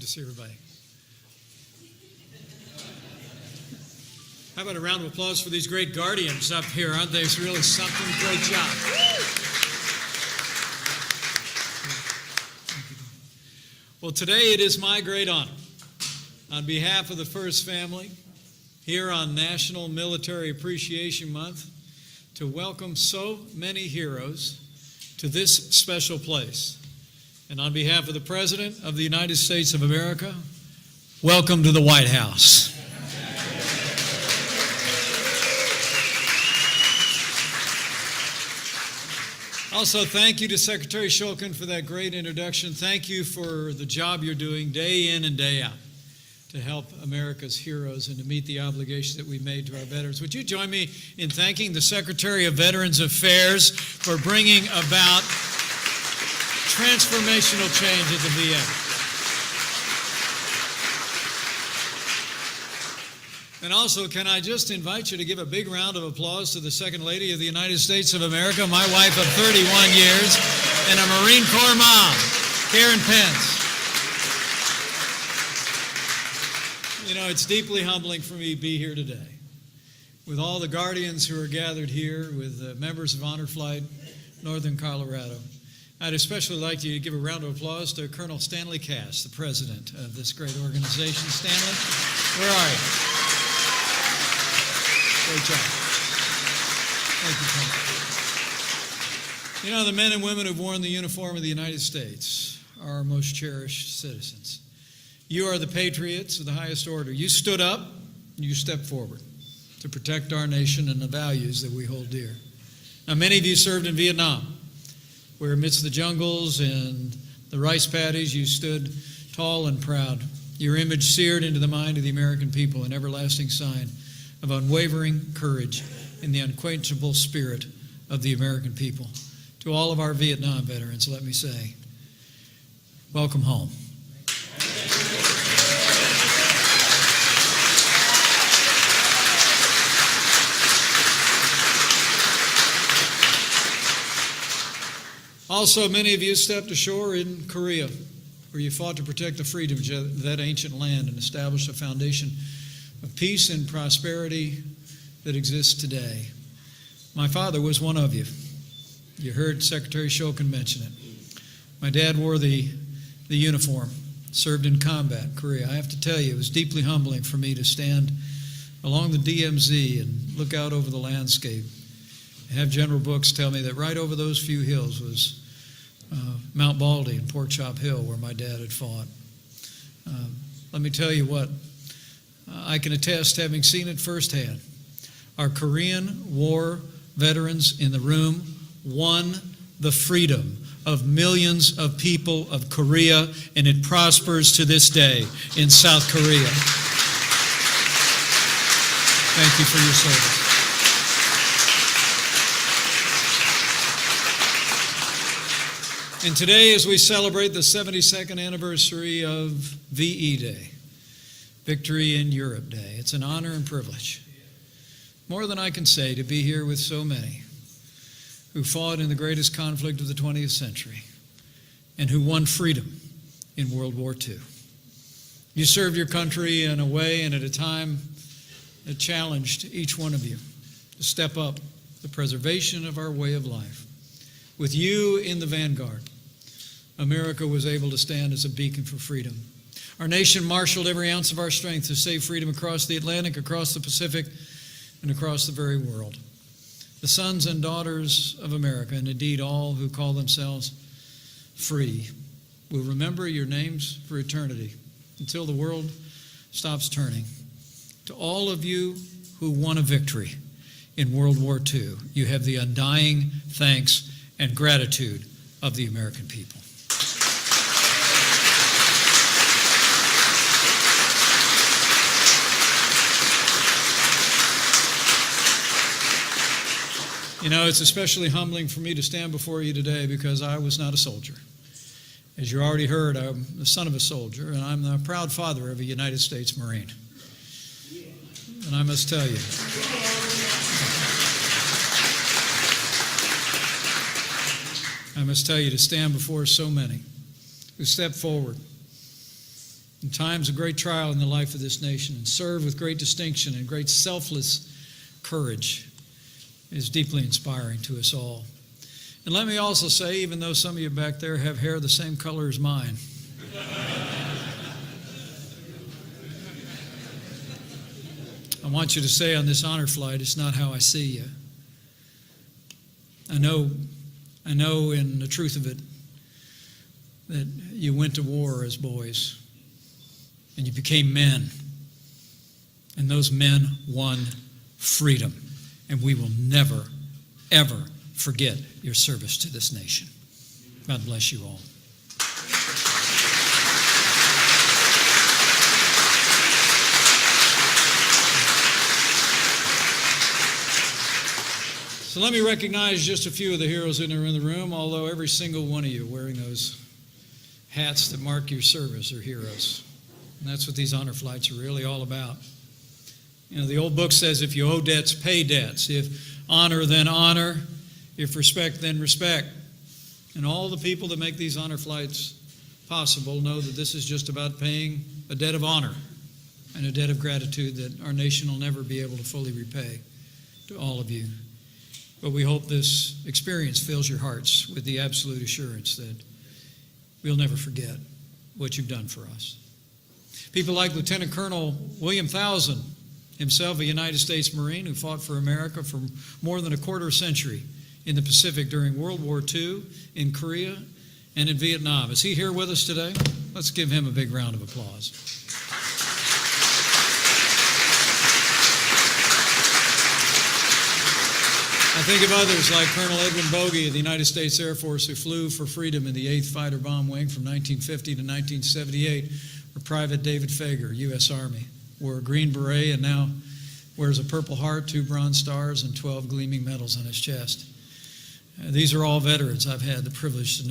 Good to see everybody. How about a round of applause for these great guardians up here? Aren't they really something? Great job. Well, today it is my great honor, on behalf of the First Family, here on National Military Appreciation Month, to welcome so many heroes to this special place. And on behalf of the President of the United States of America, welcome to the White House. Also, thank you to Secretary Shulkin for that great introduction. Thank you for the job you're doing day in and day out to help America's heroes and to meet the obligations that we made to our veterans. Would you join me in thanking the Secretary of Veterans Affairs for bringing about transformational change at the VA. And also, can I just invite you to give a big round of applause to the Second Lady of the United States of America, my wife of 31 years, and a Marine Corps mom, Karen Pence. You know, it's deeply humbling for me to be here today with all the guardians who are gathered here, with members of Honor Flight, Northern Colorado. I'd especially like to give a round of applause to Colonel Stanley Cass, the president of this great organization. Stanley, where are you? Great job. Thank you, Colonel. You know, the men and women who've worn the uniform of the United States are our most cherished citizens. You are the patriots of the highest order. You stood up, you stepped forward to protect our nation and the values that we hold dear. Now, many of you served in Vietnam, where amidst the jungles and the rice paddies, you stood tall and proud. Your image seared into the mind of the American people, an everlasting sign of unwavering courage in the unquenchable spirit of the American people. To all of our Vietnam veterans, let me say, welcome home. Also, many of you stepped ashore in Korea, where you fought to protect the freedoms of that ancient land and establish a foundation of peace and prosperity that exists today. My father was one of you. You heard Secretary Shulkin mention it. My dad wore the uniform, served in combat in Korea. I have to tell you, it was deeply humbling for me to stand along the DMZ and look out over the landscape. I have General Brooks tell me that right over those few hills was Mount Baldy and Pork Chop Hill, where my dad had fought. Let me tell you what, I can attest, having seen it firsthand. Our Korean War veterans in the room won the freedom of millions of people of Korea, and it prospers to this day in South Korea. Thank you for your service. And today, as we celebrate the 72nd anniversary of VE Day, Victory in Europe Day, it's an honor and privilege, more than I can say, to be here with so many who fought in the greatest conflict of the 20th century and who won freedom in World War II. You served your country in a way and at a time that challenged each one of you to step up the preservation of our way of life. With you in the vanguard, America was able to stand as a beacon for freedom. Our nation marshaled every ounce of our strength to save freedom across the Atlantic, across the Pacific, and across the very world. The sons and daughters of America, and indeed all who call themselves free, will remember your names for eternity until the world stops turning. To all of you who won a victory in World War II, you have the undying thanks and gratitude of the American people. You know, it's especially humbling for me to stand before you today because I was not a soldier. As you already heard, I'm the son of a soldier, and I'm the proud father of a United States Marine. And I must tell you, to stand before so many who stepped forward in times of great trial in the life of this nation and serve with great distinction and great selfless courage is deeply inspiring to us all. And let me also say, even though some of you back there have hair the same color as mine, I want you to say on this honor flight, it's not how I see you. I know in the truth of it that you went to war as boys and you became men. And those men won freedom. And we will never, ever forget your service to this nation. God bless you all. So let me recognize just a few of the heroes that are in the room, although every single one of you wearing those hats that mark your service are heroes. And that's what these honor flights are really all about. You know, the old book says if you owe debts, pay debts. If honor, then honor. If respect, then respect. And all the people that make these honor flights possible know that this is just about paying a debt of honor and a debt of gratitude that our nation will never be able to fully repay to all of you. But we hope this experience fills your hearts with the absolute assurance that we'll never forget what you've done for us. People like Lieutenant Colonel William Thousand, himself a United States Marine who fought for America for more than a quarter century in the Pacific during World War II, in Korea, and in Vietnam. Is he here with us today? Let's give him a big round of applause. I think of others like Colonel Edwin Bogey of the United States Air Force, who flew for freedom in the 8th Fighter Bomb Wing from 1950 to 1978, or Private David Fager, U.S. Army, wore a Green Beret and now wears a Purple Heart, 2 Bronze Stars, and 12 gleaming medals on his chest. These are all veterans I've had the privilege to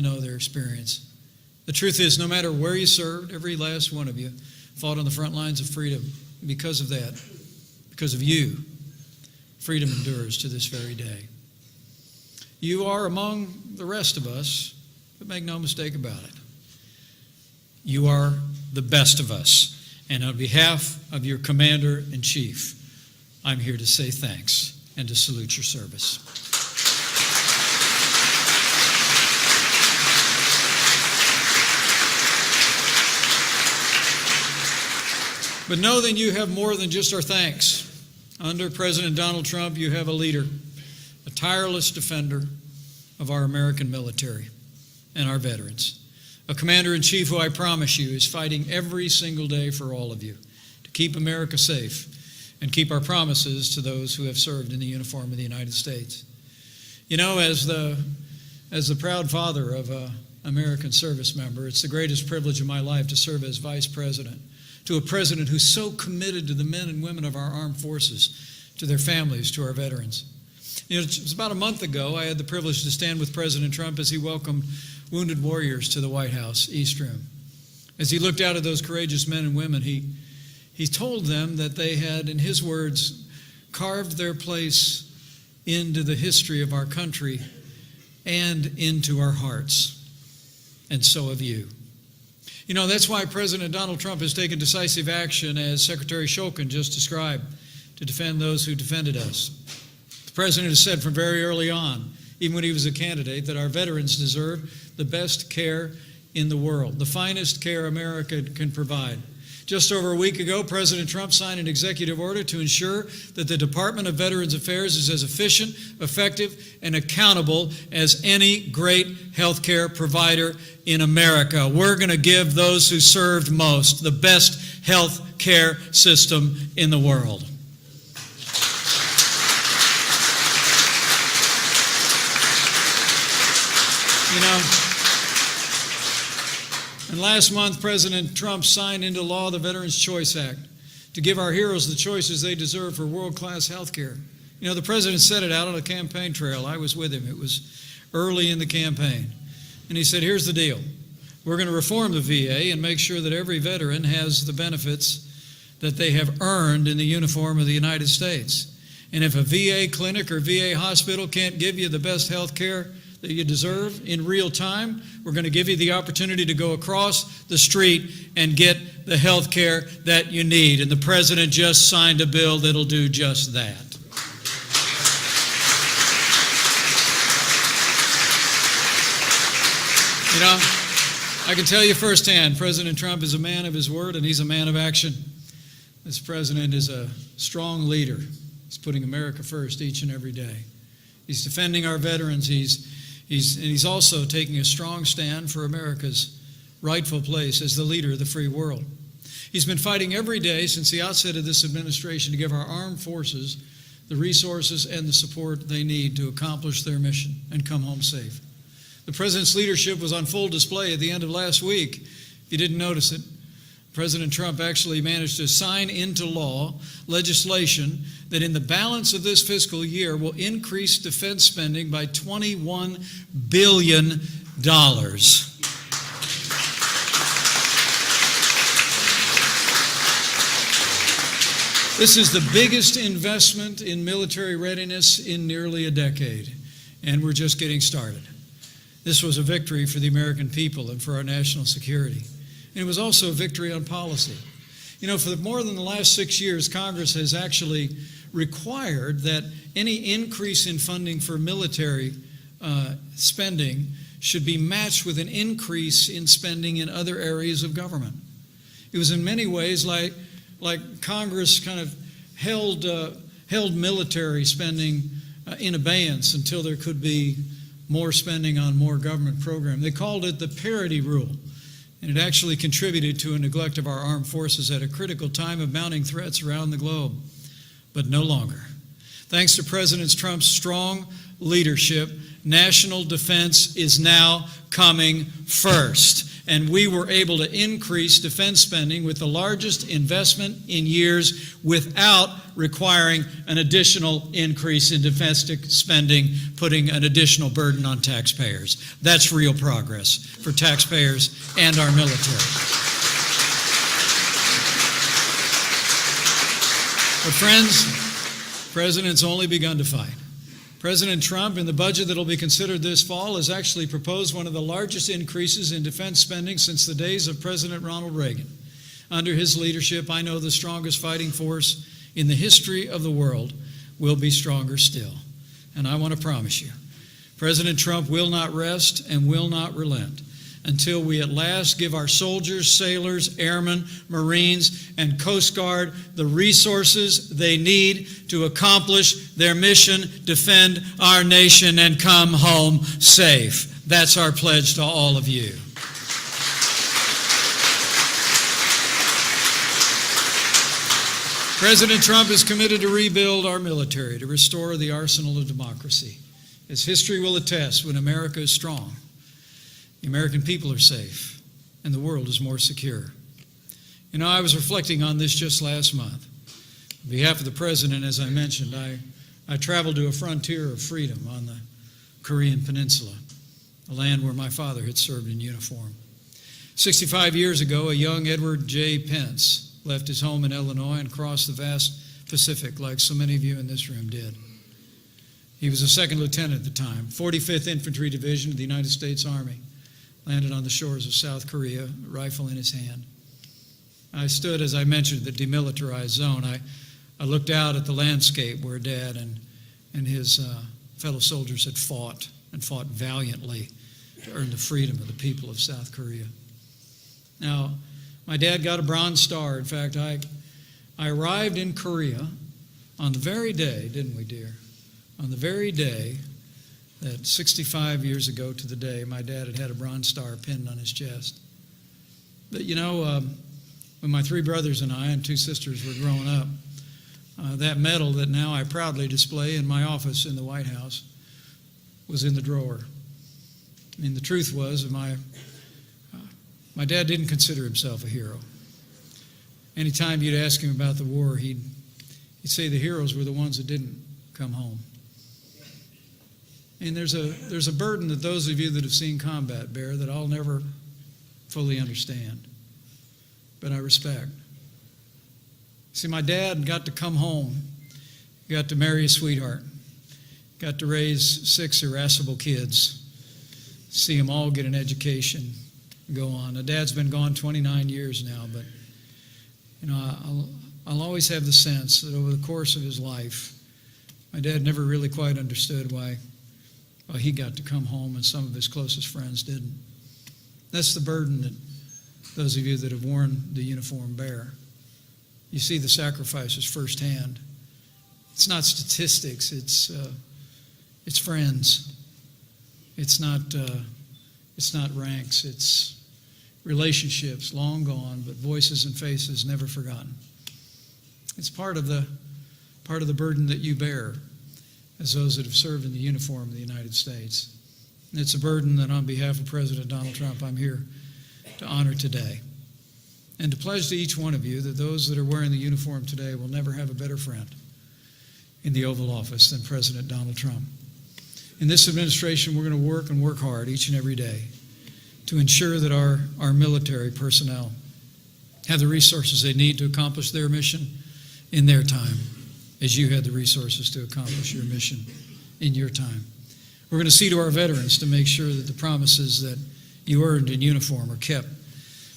know their experience. The truth is, no matter where you served, every last one of you fought on the front lines of freedom. Because of that, because of you, freedom endures to this very day. You are among the rest of us, but make no mistake about it. You are the best of us. And on behalf of your Commander-in-Chief, I'm here to say thanks and to salute your service. But know that you have more than just our thanks. Under President Donald Trump, you have a leader, a tireless defender of our American military and our veterans. A Commander-in-Chief who I promise you is fighting every single day for all of you to keep America safe and keep our promises to those who have served in the uniform of the United States. You know, as the proud father of an American service member, it's the greatest privilege of my life to serve as Vice President to a president who's so committed to the men and women of our armed forces, to their families, to our veterans. You know, it was about a month ago I had the privilege to stand with President Trump as he welcomed wounded warriors to the White House East Room. As he looked out at those courageous men and women, he told them that they had, in his words, carved their place into the history of our country and into our hearts. And so have you. You know, that's why President Donald Trump has taken decisive action, as Secretary Shulkin just described, to defend those who defended us. The President has said from very early on, even when he was a candidate, that our veterans deserve the best care in the world, the finest care America can provide. Just over a week ago, President Trump signed an executive order to ensure that the Department of Veterans Affairs is as efficient, effective, and accountable as any great health care provider in America. We're going to give those who served most the best health care system in the world. You know, and last month, President Trump signed into law the Veterans Choice Act to give our heroes the choices they deserve for world-class health care. You know, the president said it out on a campaign trail. I was with him. It was early in the campaign. And he said, here's the deal. We're going to reform the VA and make sure that every veteran has the benefits that they have earned in the uniform of the United States. And if a VA clinic or VA hospital can't give you the best health care that you deserve in real time. We're going to give you the opportunity to go across the street and get the health care that you need. And the president just signed a bill that'll do just that. You know, I can tell you firsthand, President Trump is a man of his word and he's a man of action. This president is a strong leader. He's putting America first each and every day. He's defending our veterans. He's also taking a strong stand for America's rightful place as the leader of the free world. He's been fighting every day since the outset of this administration to give our armed forces the resources and the support they need to accomplish their mission and come home safe. The president's leadership was on full display at the end of last week. If you didn't notice it, President Trump actually managed to sign into law legislation that in the balance of this fiscal year will increase defense spending by $21 billion. This is the biggest investment in military readiness in nearly a decade, and we're just getting started. This was a victory for the American people and for our national security. And it was also a victory on policy. You know, for more than the last 6 years, Congress has actually required that any increase in funding for military spending should be matched with an increase in spending in other areas of government. It was in many ways like Congress kind of held military spending in abeyance until there could be more spending on more government programs. They called it the parity rule, and it actually contributed to a neglect of our armed forces at a critical time of mounting threats around the globe, but no longer. Thanks to President Trump's strong leadership, national defense is now coming first, and we were able to increase defense spending with the largest investment in years without requiring an additional increase in domestic spending, putting an additional burden on taxpayers. That's real progress for taxpayers and our military. But friends, the president's only begun to fight. President Trump, in the budget that will be considered this fall, has actually proposed one of the largest increases in defense spending since the days of President Ronald Reagan. Under his leadership, I know the strongest fighting force in the history of the world will be stronger still. And I want to promise you, President Trump will not rest and will not relent until we at last give our soldiers, sailors, airmen, Marines, and Coast Guard the resources they need to accomplish their mission, defend our nation, and come home safe. That's our pledge to all of you. President Trump is committed to rebuild our military, to restore the arsenal of democracy. As history will attest, when America is strong, the American people are safe, and the world is more secure. You know, I was reflecting on this just last month. On behalf of the President, as I mentioned, I traveled to a frontier of freedom on the Korean Peninsula, a land where my father had served in uniform. 65 years ago, a young Edward J. Pence left his home in Illinois and crossed the vast Pacific like so many of you in this room did. He was a second lieutenant at the time, 45th Infantry Division of the United States Army. Landed on the shores of South Korea, a rifle in his hand. I stood, as I mentioned, the demilitarized zone. I looked out at the landscape where Dad and his fellow soldiers had fought valiantly to earn the freedom of the people of South Korea. Now, my dad got a Bronze Star. In fact, I arrived in Korea on the very day, didn't we, dear? On the very day that 65 years ago to the day, my dad had a Bronze Star pinned on his chest. But you know, when my three brothers and I and two sisters were growing up, that medal that now I proudly display in my office in the White House was in the drawer. I mean, the truth was, my dad didn't consider himself a hero. Anytime you'd ask him about the war, he'd say the heroes were the ones that didn't come home. And there's a burden that those of you that have seen combat bear that I'll never fully understand, but I respect. See, my dad got to come home, got to marry a sweetheart, got to raise 6 irascible kids, see them all get an education, go on. Dad's been gone 29 years now, but I'll always have the sense that over the course of his life, my dad never really quite understood why he got to come home and some of his closest friends didn't. That's the burden that those of you that have worn the uniform bear. You see the sacrifices firsthand. It's not statistics, it's friends. It's not ranks, it's relationships long gone, but voices and faces never forgotten. It's part of the burden that you bear as those that have served in the uniform of the United States. And it's a burden that on behalf of President Donald Trump, I'm here to honor today. And to pledge to each one of you that those that are wearing the uniform today will never have a better friend in the Oval Office than President Donald Trump. In this administration, we're going to work hard each and every day to ensure that our military personnel have the resources they need to accomplish their mission in their time, as you had the resources to accomplish your mission in your time. We're going to see to our veterans to make sure that the promises that you earned in uniform are kept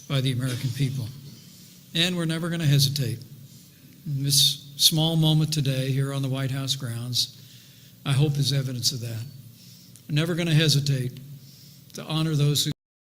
by the American people. And we're never going to hesitate. In this small moment today here on the White House grounds, I hope is evidence of that. We're never going to hesitate to honor those who